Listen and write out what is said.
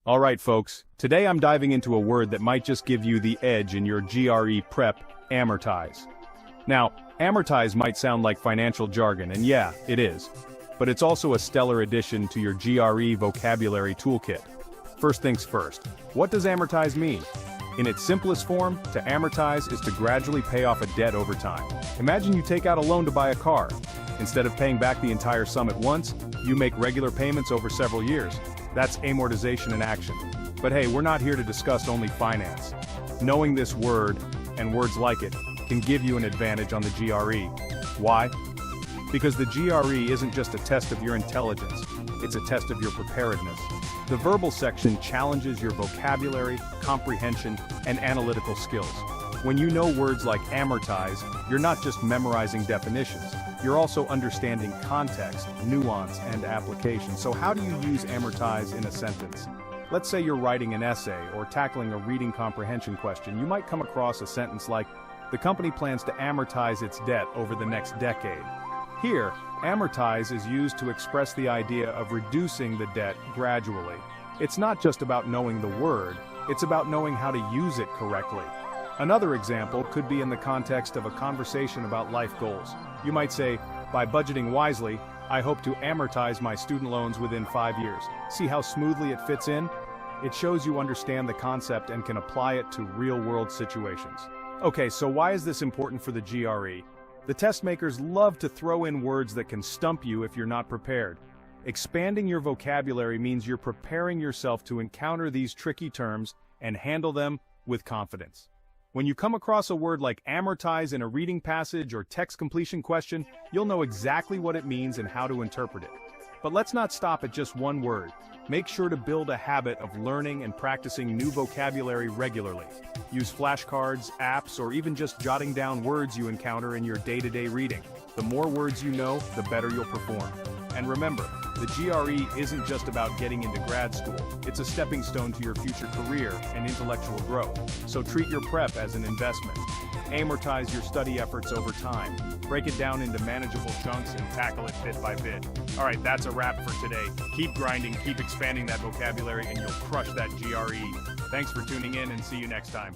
Alright folks, today I'm diving into a word that might just give you the edge in your GRE prep, amortize. Now, amortize might sound like financial jargon, and yeah, it is. But it's also a stellar addition to your GRE vocabulary toolkit. First things first, what does amortize mean? In its simplest form, to amortize is to gradually pay off a debt over time. Imagine you take out a loan to buy a car. Instead of paying back the entire sum at once, you make regular payments over several years. That's amortization in action. But hey, we're not here to discuss only finance. Knowing this word, and words like it, can give you an advantage on the GRE. Why? Because the GRE isn't just a test of your intelligence, it's a test of your preparedness. The verbal section challenges your vocabulary, comprehension, and analytical skills. When you know words like amortize, you're not just memorizing definitions, you're also understanding context, nuance, and application. So how do you use amortize in a sentence? Let's say you're writing an essay or tackling a reading comprehension question. You might come across a sentence like, "The company plans to amortize its debt over the next decade." Here, amortize is used to express the idea of reducing the debt gradually. It's not just about knowing the word, it's about knowing how to use it correctly. Another example could be in the context of a conversation about life goals. You might say, "By budgeting wisely, I hope to amortize my student loans within 5 years." See how smoothly it fits in? It shows you understand the concept and can apply it to real-world situations. Okay, so why is this important for the GRE? The test makers love to throw in words that can stump you if you're not prepared. Expanding your vocabulary means you're preparing yourself to encounter these tricky terms and handle them with confidence. When you come across a word like amortize in a reading passage or text completion question, you'll know exactly what it means and how to interpret it. But let's not stop at just one word. Make sure to build a habit of learning and practicing new vocabulary regularly. Use flashcards, apps, or even just jotting down words you encounter in your day-to-day reading. The more words you know, the better you'll perform. And remember, the GRE isn't just about getting into grad school. It's a stepping stone to your future career and intellectual growth. So treat your prep as an investment. Amortize your study efforts over time. Break it down into manageable chunks and tackle it bit by bit. All right, that's a wrap for today. Keep grinding, keep expanding that vocabulary, and you'll crush that GRE. Thanks for tuning in, and see you next time.